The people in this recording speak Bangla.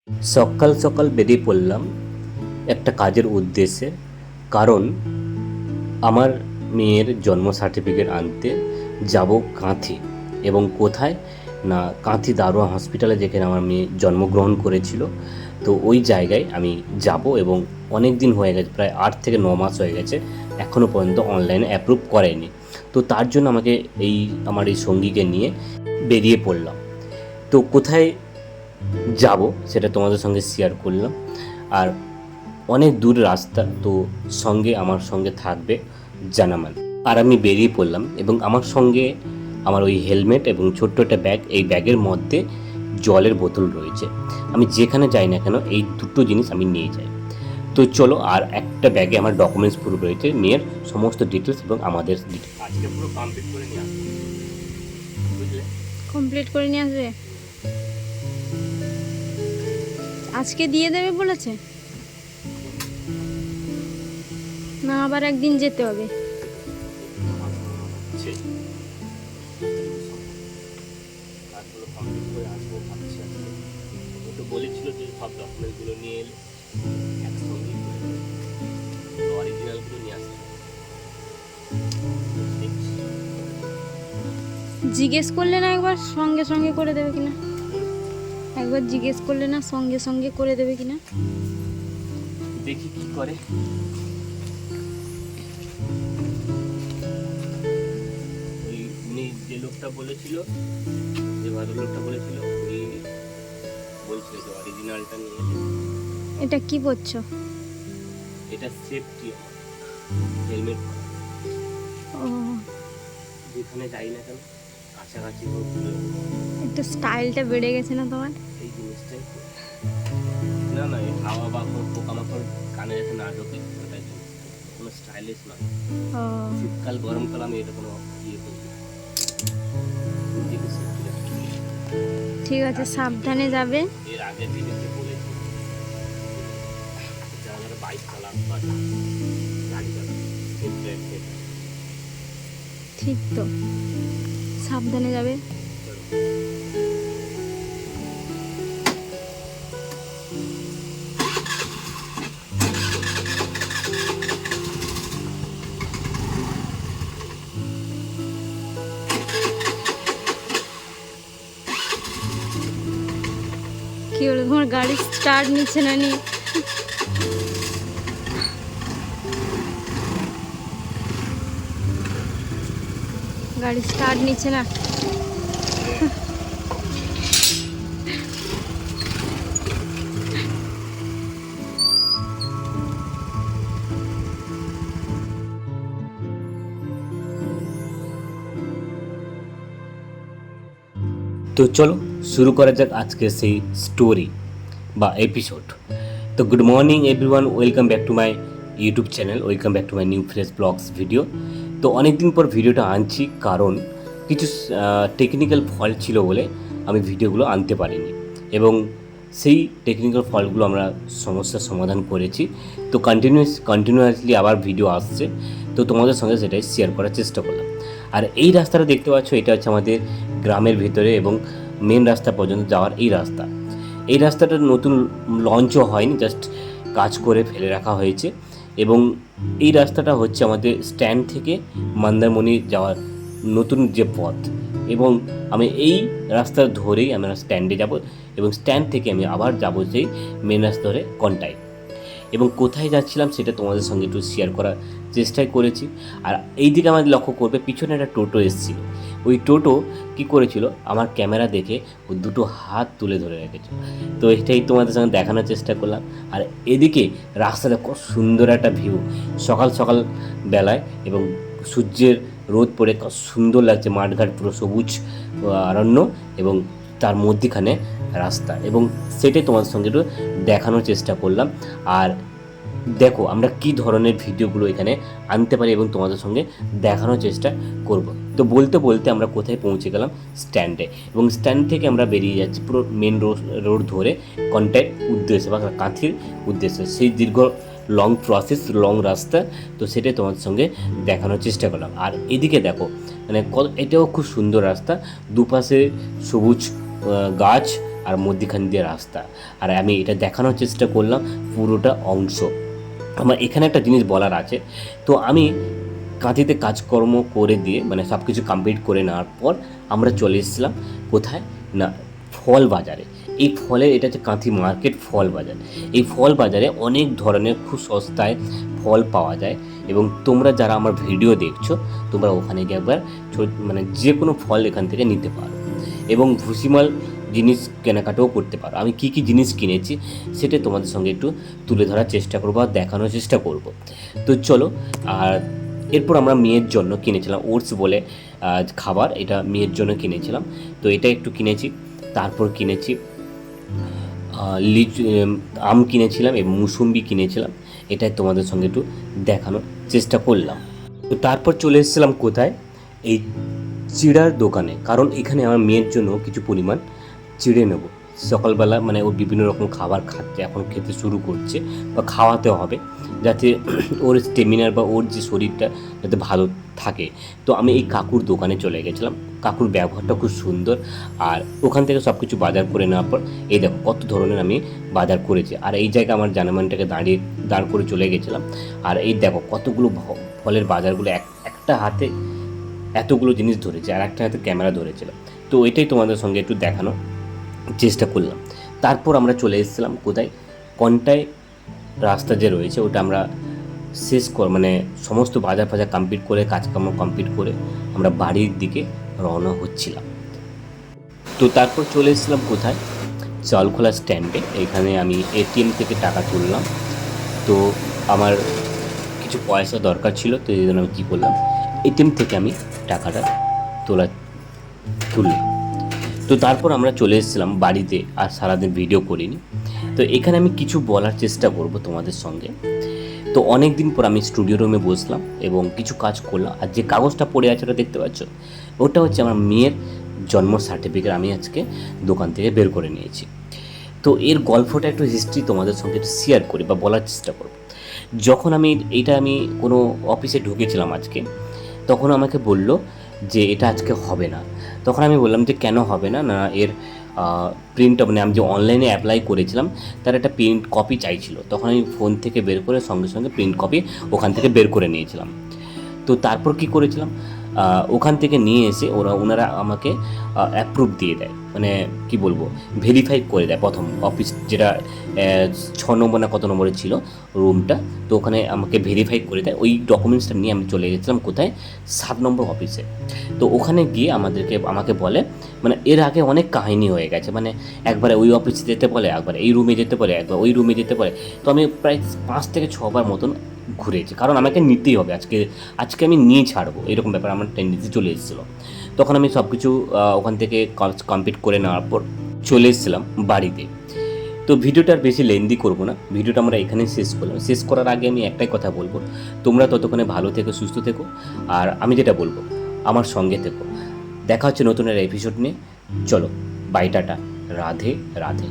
সকাল সকাল বেরিয়ে পড়লাম একটা কাজের উদ্দেশ্যে। কারণ আমার মেয়ের জন্ম সার্টিফিকেট আনতে যাব কাঁথি। এবং কোথায় না, কাঁথি দারোয়া হসপিটালে, যেখানে আমার মেয়ে জন্মগ্রহণ করেছিল। তো ওই জায়গায় আমি যাব এবং অনেক দিন হয়ে গেছে, প্রায় 8 থেকে 9 মাস হয়ে গেছে, এখনও পর্যন্ত অনলাইনে অ্যাপ্রুভ করেনি। তো তার জন্য আমাকে আমার এই সঙ্গীকে নিয়ে বেরিয়ে পড়লাম। তো কোথায় যাব সেটা তোমাদের সঙ্গে শেয়ার করলাম। আর অনেক দূর রাস্তা, তো আমার সঙ্গে থাকবে জানামান। আর আমি বেরিয়ে পড়লাম এবং আমার সঙ্গে আমার ওই হেলমেট এবং ছোট্ট একটা ব্যাগ, এই ব্যাগের মধ্যে জলের বোতল রয়েছে। আমি যেখানে যাই না কেন এই দুটো জিনিস আমি নিয়ে যাই। তো চলো, আর একটা ব্যাগে আমার ডকুমেন্টস পুরো রয়েছে, মেয়ের সমস্ত ডিটেলস এবং আমাদের ডিটেলস। আজকে পুরো কমপ্লিট করে নিয়ে আসবো, বুঝলে? কমপ্লিট করে নিয়ে আসবে? আজকে দিয়ে দেবে বলেছে না, আবার একদিন যেতে হবে? বলেছিল যে সব ডকুমেন্টগুলো নিয়ে এলে একসঙ্গে অরিজিনালগুলো নিয়ে আসতে। জিজ্ঞেস করলে না একবার সঙ্গে সঙ্গে করে দেবে কিনা? একবার জিজ্ঞেস করলে না সঙ্গে সঙ্গে করে দেবে কিনা? দেখি কি করে। ওই উনি যে লোকটা বলেছিল, যে ভদ্রলোকটা বলেছিল, উনি বলছিল যে অরিজিনালটা নিয়ে এলে। এটা কি করছো? এটা সেফটি, হেলমেট। ও, যেখানে যাই না কেন কাছাকাছি একটু স্টাইলটা বেড়ে গেছে না তোমার? এই জিনিসটাই। না না, এই হাওয়া বা কোনো পোকামাকড় কানে যাতে না ঢোকে, ওটাই কোনো স্টাইলিশ না। ও, শীতকাল গরমকাল আমি এটা কোনো ইয়ে করি না। নিজেকে safety রাখতে হবে। ঠিক আছে, সাবধানে যাবে। এর আগের ভিডিওতে বলেছি, যারা যারা বাইক চালান বা গাড়ি চালান, সেফটি রাখতে। ঠিক তো, সাবধানে যাবে। কি হলো, তোমার গাড়ি স্টার্ট নিচ্ছে না? নি গাড়ি স্টার্ট নিচ্ছে না? তো চলো শুরু করা যাক আজকে সেই স্টোরি বা এপিসোড। তো good morning everyone, welcome back to my YouTube channel, welcome back to my new fresh blogs video. তো অনেক দিন পর ভিডিওটা আনছি, কারণ কিছু টেকনিক্যাল ফল্ট ছিল বলে আমি ভিডিওগুলো আনতে পারিনি, এবং সেই টেকনিক্যাল ফল্টগুলো আমরা সমস্যার সমাধান করেছি। তো কন্টিনিউয়াসলি আবার ভিডিও আসছে, তো তোমাদের সঙ্গে সেটাই শেয়ার করার চেষ্টা করলাম। আর এই রাস্তাটা দেখতে পাচ্ছ, এটা হচ্ছে আমাদের গ্রামের ভিতরে এবং মেন রাস্তা পর্যন্ত যাওয়ার এই রাস্তা। এই রাস্তাটা নতুন লঞ্চও হয়নি, জাস্ট কাজ করে ফেলে রাখা হয়েছে। এবং এই রাস্তাটা হচ্ছে আমাদের স্ট্যান্ড থেকে মন্দারমণি যাওয়ার নতুন যে পথ। এবং আমি এই রাস্তা ধরেই আমরা স্ট্যান্ডে যাব, এবং স্ট্যান্ড থেকে আমি আবার যাব সেই মেন রাস্তা ধরে কন্টাই। এবং কোথায় যাচ্ছিলাম সেটা তোমাদের সঙ্গে একটু শেয়ার করার চেষ্টাই করেছি। আর এই দিকে আমাদের লক্ষ্য করবে, পিছনে একটা টোটো এসেছিল। ওই টোটো কি করেছিল, আমার ক্যামেরা দেখে ও দুটো হাত তুলে ধরে রেখেছে। তো এটাই তোমাদের সঙ্গে দেখানোর চেষ্টা করলাম। আর এদিকে রাস্তাটা কত সুন্দর একটা ভিউ, সকাল সকাল বেলায়, এবং সূর্যের রোদ পড়ে কত সুন্দর লাগছে, মাঠঘাট পুরো সবুজ অরণ্য, এবং তার মধ্যেখানে রাস্তা, এবং সেটাই তোমাদের সঙ্গে একটু দেখানোর চেষ্টা করলাম। আর দেখো আমরা কি ধরনের ভিডিওগুলো এখানে আনতে পারি এবং তোমাদের সঙ্গে দেখানোর চেষ্টা করব। তো বলতে বলতে আমরা কোথায় পৌঁছে গেলাম, স্ট্যান্ডে। এবং স্ট্যান্ড থেকে আমরা বেরিয়ে যাচ্ছি পুরো মেন রোড ধরে কন্টাক্ট উদ্দেশ্যে বা কাঁথির উদ্দেশ্যে, সেই দীর্ঘ লং প্রসেস, লং রাস্তা। তো সেটাই তোমাদের সঙ্গে দেখানোর চেষ্টা করলাম। আর এদিকে দেখো, মানে এটাও খুব সুন্দর রাস্তা, দুপাশে সবুজ গাছ, আর মধ্যিখান দিয়ে রাস্তা। আর আমি এটা দেখানোর চেষ্টা করলাম পুরোটা অংশ। আমার এখানে একটা জিনিস বলার আছে। তো আমি কাঁথিতে কাজকর্ম করে দিয়ে মানে সব কিছু কমপ্লিট করে নেওয়ার পর আমরা চলে এসেছিলাম কোথায় না, ফল বাজারে। এই ফলের এটা হচ্ছে কাঁথি মার্কেট ফল বাজার। এই ফল বাজারে অনেক ধরনের খুব সস্তায় ফল পাওয়া যায়, এবং তোমরা যারা আমার ভিডিও দেখছো তোমরা ওখানে গিয়ে একবার মানে যে কোনো ফল এখান থেকে নিতে পারো, এবং ভুসিমাল জিনিস কেনাকাটাও করতে পারো। আমি কি কি জিনিস কিনেছি সেটা তোমাদের সঙ্গে একটু তুলে ধরার চেষ্টা করবো আর দেখানোর চেষ্টা করব। তো চলো। আর এরপর আমরা মেয়ের জন্য কিনেছিলাম ওটস বলে খাবার, এটা মেয়ের জন্য কিনেছিলাম। তো এটা একটু কিনেছি। তারপর কিনেছি লিচু, আম কিনেছিলাম এবং মুসুম্বি কিনেছিলাম। এটাই তোমাদের সঙ্গে একটু দেখানোর চেষ্টা করলাম। তো তারপর চলে এসেছিলাম কোথায়, এই চিড়ার দোকানে, কারণ এখানে আমার মেয়ের জন্য কিছু পরিমাণ চিড়ে নেব। সকালবেলা মানে ও বিভিন্ন রকম খাবার খাচ্ছে, এখন খেতে শুরু করছে বা খাওয়াতে হবে, যাতে ওর স্টেমিনার বা ওর যে শরীরটা যাতে ভালো থাকে। তো আমি এই কাকুর দোকানে চলে গেছিলাম। কাকুর ব্যবহারটা খুব সুন্দর। আর ওখান থেকে সব কিছু বাজার করে নেওয়ার পর এই দেখো কত ধরনের আমি বাজার করেছি। আর এই জায়গায় আমার জানামানটাকে দাঁড় করে চলে গেছিলাম। আর এই দেখো কতগুলো ফলের বাজারগুলো একটা হাতে এতগুলো জিনিস ধরেছে, আর একটা হাতে ক্যামেরা ধরেছিল। তো এটাই তোমাদের সঙ্গে একটু দেখানোর চেষ্টা করলাম। তারপর আমরা চলে এসেছিলাম কোথায়, কন্টায় রাস্তা যে রয়েছে ওটা আমরা মানে সমস্ত বাজার ফাজার কমপ্লিট করে কাজকর্ম কমপ্লিট করে আমরা বাড়ির দিকে রওনা হচ্ছিলাম। তো তারপর চলে এসেছিলাম কোথায়, চালখোলা স্ট্যান্ডে। এখানে আমি এটিএম থেকে টাকা তুললাম। তো আমার কিছু পয়সা দরকার ছিল, তো এই জন্য আমি কী করলাম, এটিএম থেকে আমি টাকাটা তুললাম। তো তারপর আমরা চলে এসেছিলাম বাড়িতে, আর সারাদিন ভিডিও করিনি। তো এখানে আমি কিছু বলার চেষ্টা করব তোমাদের সঙ্গে। তো অনেক দিন পর আমি স্টুডিও রুমে বসলাম এবং কিছু কাজ করলাম। আর যে কাগজটা পড়ে আছে ওটা দেখতে পাচ্ছ, ওটা হচ্ছে আমার মেয়ের জন্ম সার্টিফিকেট। আমি আজকে দোকান থেকে বের করে নিয়েছি। তো এর গল্পটা একটু হিস্ট্রি তোমাদের সঙ্গে একটু শেয়ার করি বা বলার চেষ্টা করব। যখন আমি কোনো অফিসে ঢুকেছিলাম আজকে, তখন আমাকে বলল যে এটা আজকে হবে না। তখন আমি বললাম যে কেন হবে না, না এর প্রিন্ট মানে আমি যে অনলাইনে অ্যাপ্লাই করেছিলাম তার একটা প্রিন্ট কপি চাইছিল। তখন আমি ফোন থেকে বের করে সঙ্গে সঙ্গে প্রিন্ট কপি ওখান থেকে বের করে নিয়েছিলাম। তো তারপর কি করেছিলাম, ওখান থেকে নিয়ে এসে ওনারা আমাকে অ্যাপ্রুভ দিয়ে দেয়, মানে কি বলবো, ভেরিফাই করে দেয়। প্রথম অফিস যেটা 6 নম্বর না কত নম্বরে ছিল রুমটা, তো ওখানে আমাকে ভেরিফাই করে দেয়। ওই ডকুমেন্টসটা নিয়ে আমি চলে গেছিলাম কোথায়, 7 নম্বর অফিসে। তো ওখানে গিয়ে আমাকে বলে, মানে এর আগে অনেক কাহিনী হয়ে গেছে, মানে একবারে ওই অফিসে যেতে বলে, একবার এই রুমে যেতে বলে, একবার ওই রুমে যেতে বলে। তো আমি প্রায় 5 থেকে 6 বার মতন ঘুরেছি, কারণ আমাকে নিতেই হবে, আজকে আমি নিয়ে ছাড়বো, এরকম ব্যাপার আমার টেন্ডেন্সি চলে এসেছিলো। তখন আমি সব কিছু ওখান থেকে কমপ্লিট করে নেওয়ার পর চলে এসেছিলাম বাড়িতে। তো ভিডিওটা আর বেশি লেন্দি করবো না, ভিডিওটা আমরা এখানেই শেষ করলাম। শেষ করার আগে আমি একটাই কথা বলবো, তোমরা ততক্ষণে ভালো থেকো, সুস্থ থেকো, আর আমি যেটা বলবো আমার সঙ্গে থেকো। দেখা হচ্ছে নতুন একটা এপিসোড নিয়ে। চলো বাই, টাটা, রাধে রাধে।